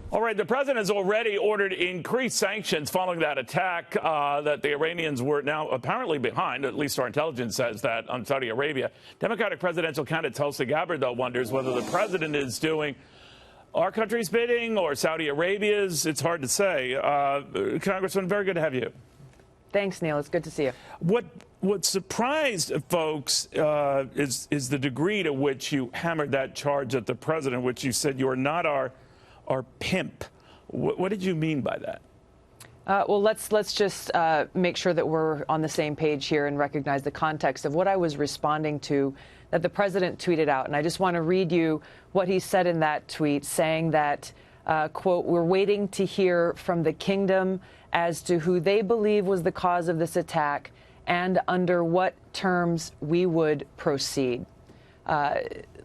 All right, the president has already ordered increased sanctions following that attack that the Iranians were now apparently behind, at least our intelligence says that, on Saudi Arabia. Democratic presidential candidate Tulsi Gabbard, though, wonders whether the president is doing our country's bidding or Saudi Arabia's. It's hard to say. Congressman, very good to have you. Thanks, Neil. It's good to see you. What surprised folks is the degree to which you hammered that charge at the president, which you said you are not our pimp. What did you mean by that? Well, let's just make sure that we're on the same page here and recognize the context of what I was responding to that the president tweeted out. And I just want to read you what he said in that tweet, saying that, quote, "We're waiting to hear from the kingdom as to who they believe was the cause of this attack and under what terms we would proceed."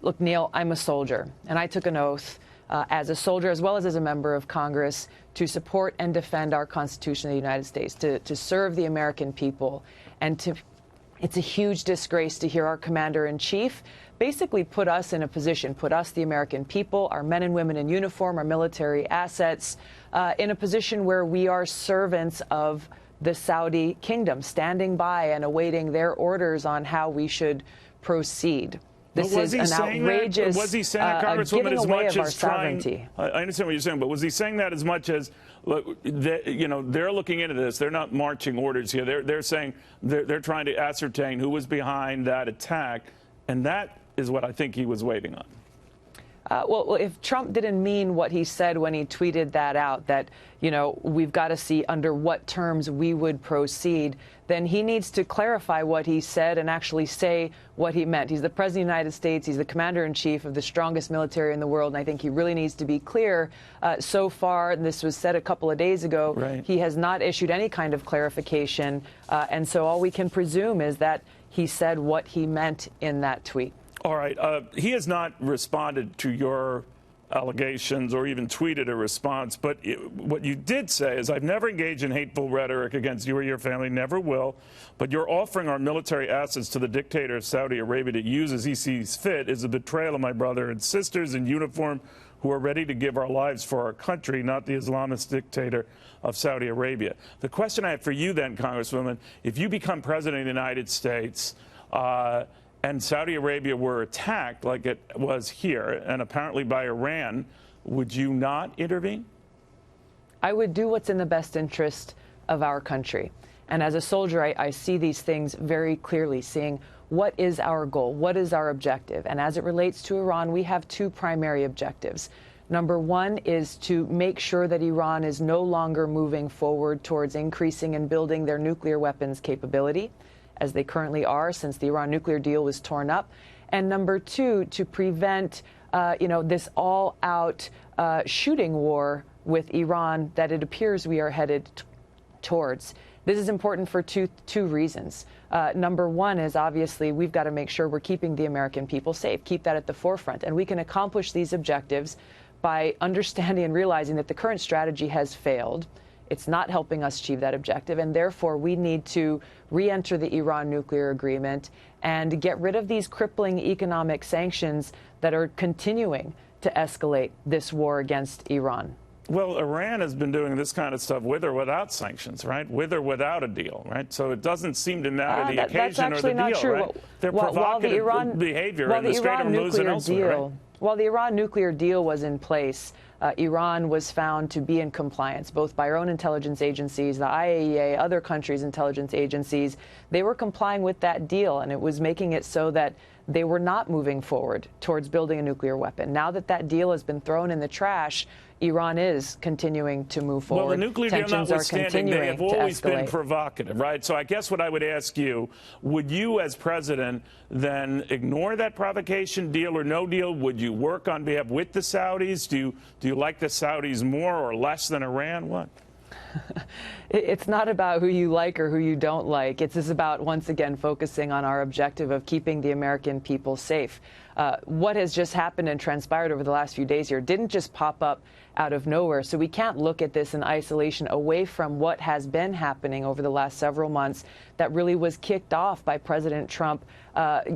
Look, Neil, I'm a soldier, and I took an oath as a soldier as well as a member of Congress to support and defend our Constitution of the United States, to serve the American people. And it's a huge disgrace to hear our commander-in-chief basically put us in a position, put us, the American people, our men and women in uniform, our military assets, in a position where we are servants of the Saudi kingdom, standing by and awaiting their orders on how we should proceed. This is an outrageous giving away of our sovereignty. I understand what you're saying, but was he saying that as much as, they're looking into this? They're not marching orders here. They're saying they're trying to ascertain who was behind that attack, and that is what I think he was waiting on. Well, if Trump didn't mean what he said when he tweeted that out, that, we've got to see under what terms we would proceed, then he needs to clarify what he said and actually say what he meant. He's the president of the United States. He's the commander-in-chief of the strongest military in the world. And I think he really needs to be clear. So far, and this was said a couple of days ago, right, he has not issued any kind of clarification. And so all we can presume is that he said what he meant in that tweet. All right. He has not responded to your allegations or even tweeted a response. But what you did say is, I've never engaged in hateful rhetoric against you or your family, never will. But you're offering our military assets to the dictator of Saudi Arabia to use as he sees fit is a betrayal of my brother and sisters in uniform who are ready to give our lives for our country, not the Islamist dictator of Saudi Arabia. The question I have for you then, Congresswoman, if you become president of the United States, and Saudi Arabia were attacked like it was here, and apparently by Iran, would you not intervene? I would do what's in the best interest of our country. And as a soldier, I see these things very clearly, seeing what is our goal, what is our objective. And as it relates to Iran, we have two primary objectives. Number one is to make sure that Iran is no longer moving forward towards increasing and building their nuclear weapons capability, as they currently are since the Iran nuclear deal was torn up. And number two, to prevent, this all-out shooting war with Iran that it appears we are headed towards. This is important for two reasons. Number one is, obviously, we've got to make sure we're keeping the American people safe, keep that at the forefront. And we can accomplish these objectives by understanding and realizing that the current strategy has failed. It's not helping us achieve that objective, and therefore we need to re-enter the Iran nuclear agreement and get rid of these crippling economic sanctions that are continuing to escalate this war against Iran. Well, Iran has been doing this kind of stuff with or without sanctions, right? With or without a deal, right? So it doesn't seem to matter the occasion or the deal, true. Right? They're provocative behavior, and the Strait of Hormuz and elsewhere, right? While the Iran nuclear deal was in place, Iran was found to be in compliance, both by our own intelligence agencies, the IAEA, other countries' intelligence agencies. They were complying with that deal, and it was making it so that they were not moving forward towards building a nuclear weapon. Now that that deal has been thrown in the trash, Iran is continuing to move forward. Well, the nuclear deal notwithstanding, they have always been provocative, right? So I guess what I would ask you, would you as president then ignore that provocation, deal or no deal? Would you work on behalf with the Saudis? Do you like the Saudis more or less than Iran? What? It's not about who you like or who you don't like. It's just about, once again, focusing on our objective of keeping the American people safe. What has just happened and transpired over the last few days here didn't just pop up out of nowhere. So we can't look at this in isolation away from what has been happening over the last several months that really was kicked off by President Trump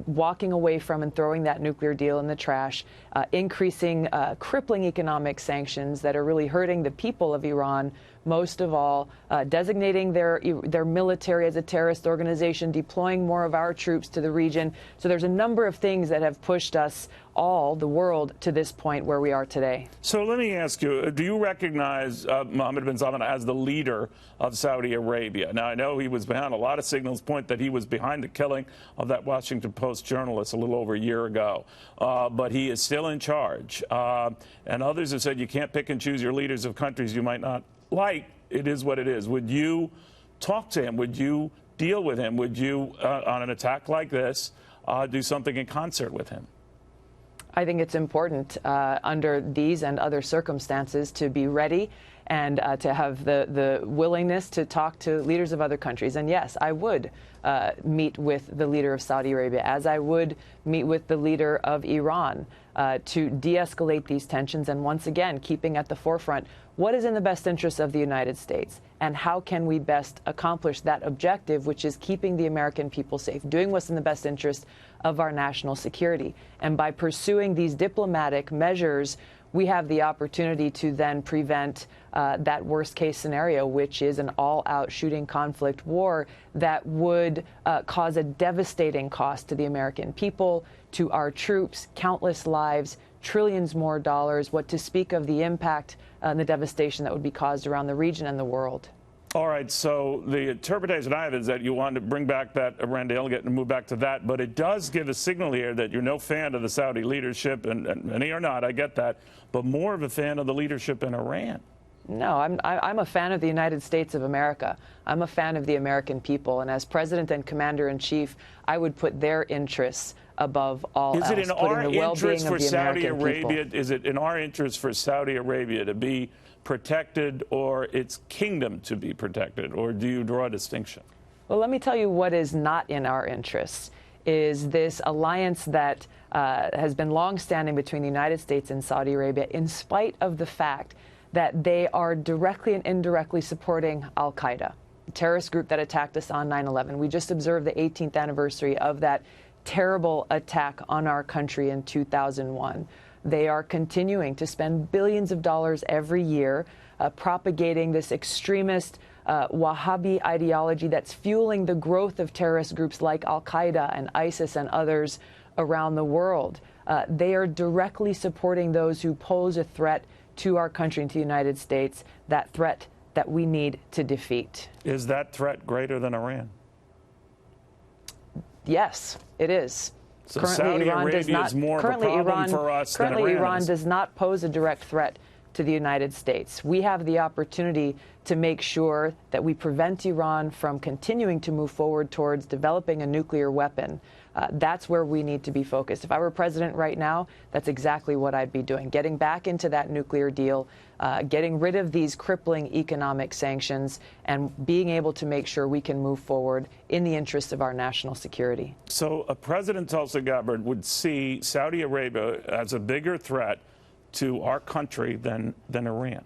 walking away from and throwing that nuclear deal in the trash, increasing, crippling economic sanctions that are really hurting the people of Iran, most of all, designating their military as a terrorist organization, deploying more of our troops to the region. So there's a number of things that have pushed us all, the world, to this point where we are today. So let me ask you, do you recognize Mohammed bin Salman as the leader of Saudi Arabia? Now, I know he was behind a lot of signals point that he was behind the killing of that Washington Post journalist a little over a year ago, but he is still in charge. And others have said you can't pick and choose your leaders of countries you might not like. It is what it is. Would you talk to him? Would you deal with him? Would you, on an attack like this, do something in concert with him? I think it's important under these and other circumstances to be ready and to have the willingness to talk to leaders of other countries. And yes, I would meet with the leader of Saudi Arabia, as I would meet with the leader of Iran to de-escalate these tensions. And once again, keeping at the forefront what is in the best interest of the United States and how can we best accomplish that objective, which is keeping the American people safe, doing what's in the best interest of our national security. And by pursuing these diplomatic measures, we have the opportunity to then prevent that worst case scenario, which is an all-out shooting conflict war that would cause a devastating cost to the American people, to our troops, countless lives, trillions more dollars, what to speak of the impact and the devastation that would be caused around the region and the world. All right, so the interpretation I have is that you want to bring back that Iran delegate and move back to that, but it does give a signal here that you're no fan of the Saudi leadership, and many are not, I get that, but more of a fan of the leadership in Iran. No, I'm a fan of the United States of America. I'm a fan of the American people, and as President and Commander-in-Chief, I would put their interests above all else. Is it in our interest for Saudi Arabia? Is it in our interest for Saudi Arabia to be protected or its kingdom to be protected, or do you draw a distinction? Well, let me tell you what is not in our interests is this alliance that has been longstanding between the United States and Saudi Arabia, in spite of the fact that they are directly and indirectly supporting al-Qaeda, the terrorist group that attacked us on 9/11. We just observed the 18th anniversary of that terrible attack on our country in 2001. They are continuing to spend billions of dollars every year propagating this extremist Wahhabi ideology that's fueling the growth of terrorist groups like al-Qaeda and ISIS and others around the world. They are directly supporting those who pose a threat to our country and to the United States, that threat that we need to defeat. Is that threat greater than Iran? Yes, it is. So Saudi Arabia is more of a problem for us than Iran is. Currently, Iran does not pose a direct threat to the United States. We have the opportunity to make sure that we prevent Iran from continuing to move forward towards developing a nuclear weapon. That's where we need to be focused. If I were president right now, that's exactly what I'd be doing, getting back into that nuclear deal, getting rid of these crippling economic sanctions, and being able to make sure we can move forward in the interest of our national security. So President Tulsi Gabbard would see Saudi Arabia as a bigger threat to our country than Iran.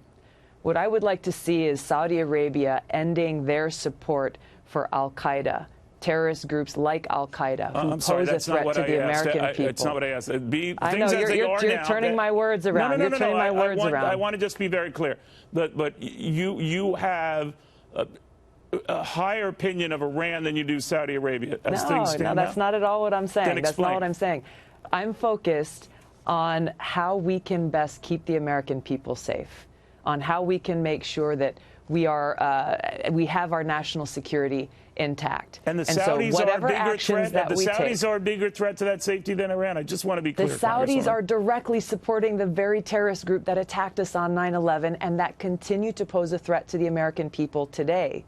What I would like to see is Saudi Arabia ending their support for al-Qaeda, terrorist groups like al-Qaeda, who pose a threat to the American people. It's not what I asked. I know, you're turning my words around. You're turning my words around. I want to just be very clear. But you have a higher opinion of Iran than you do Saudi Arabia as things stand now. No, that's not at all what I'm saying. Then that's not what I'm saying. I'm focused on how we can best keep the American people safe, on how we can make sure that we have our national security intact. And the Saudis are a bigger threat. The Saudis are a bigger threat to that safety than Iran. I just want to be clear. The Saudis are directly supporting the very terrorist group that attacked us on 9/11 and that continue to pose a threat to the American people today.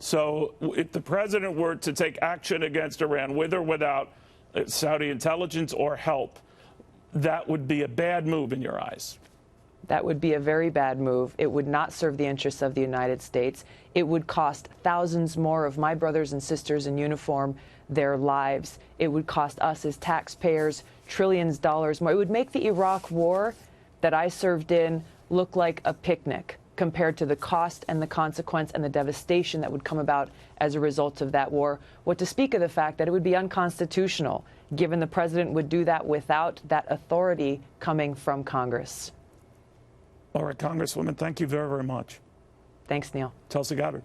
So if the president were to take action against Iran, with or without Saudi intelligence or help, that would be a bad move in your eyes? That would be a very bad move. It would not serve the interests of the United States. It would cost thousands more of my brothers and sisters in uniform their lives. It would cost us as taxpayers trillions of dollars more. It would make the Iraq war that I served in look like a picnic compared to the cost and the consequence and the devastation that would come about as a result of that war. What to speak of the fact that it would be unconstitutional, given the president would do that without that authority coming from Congress. All right, Congresswoman, thank you very, very much. Thanks, Neil. Tulsi Gabbard.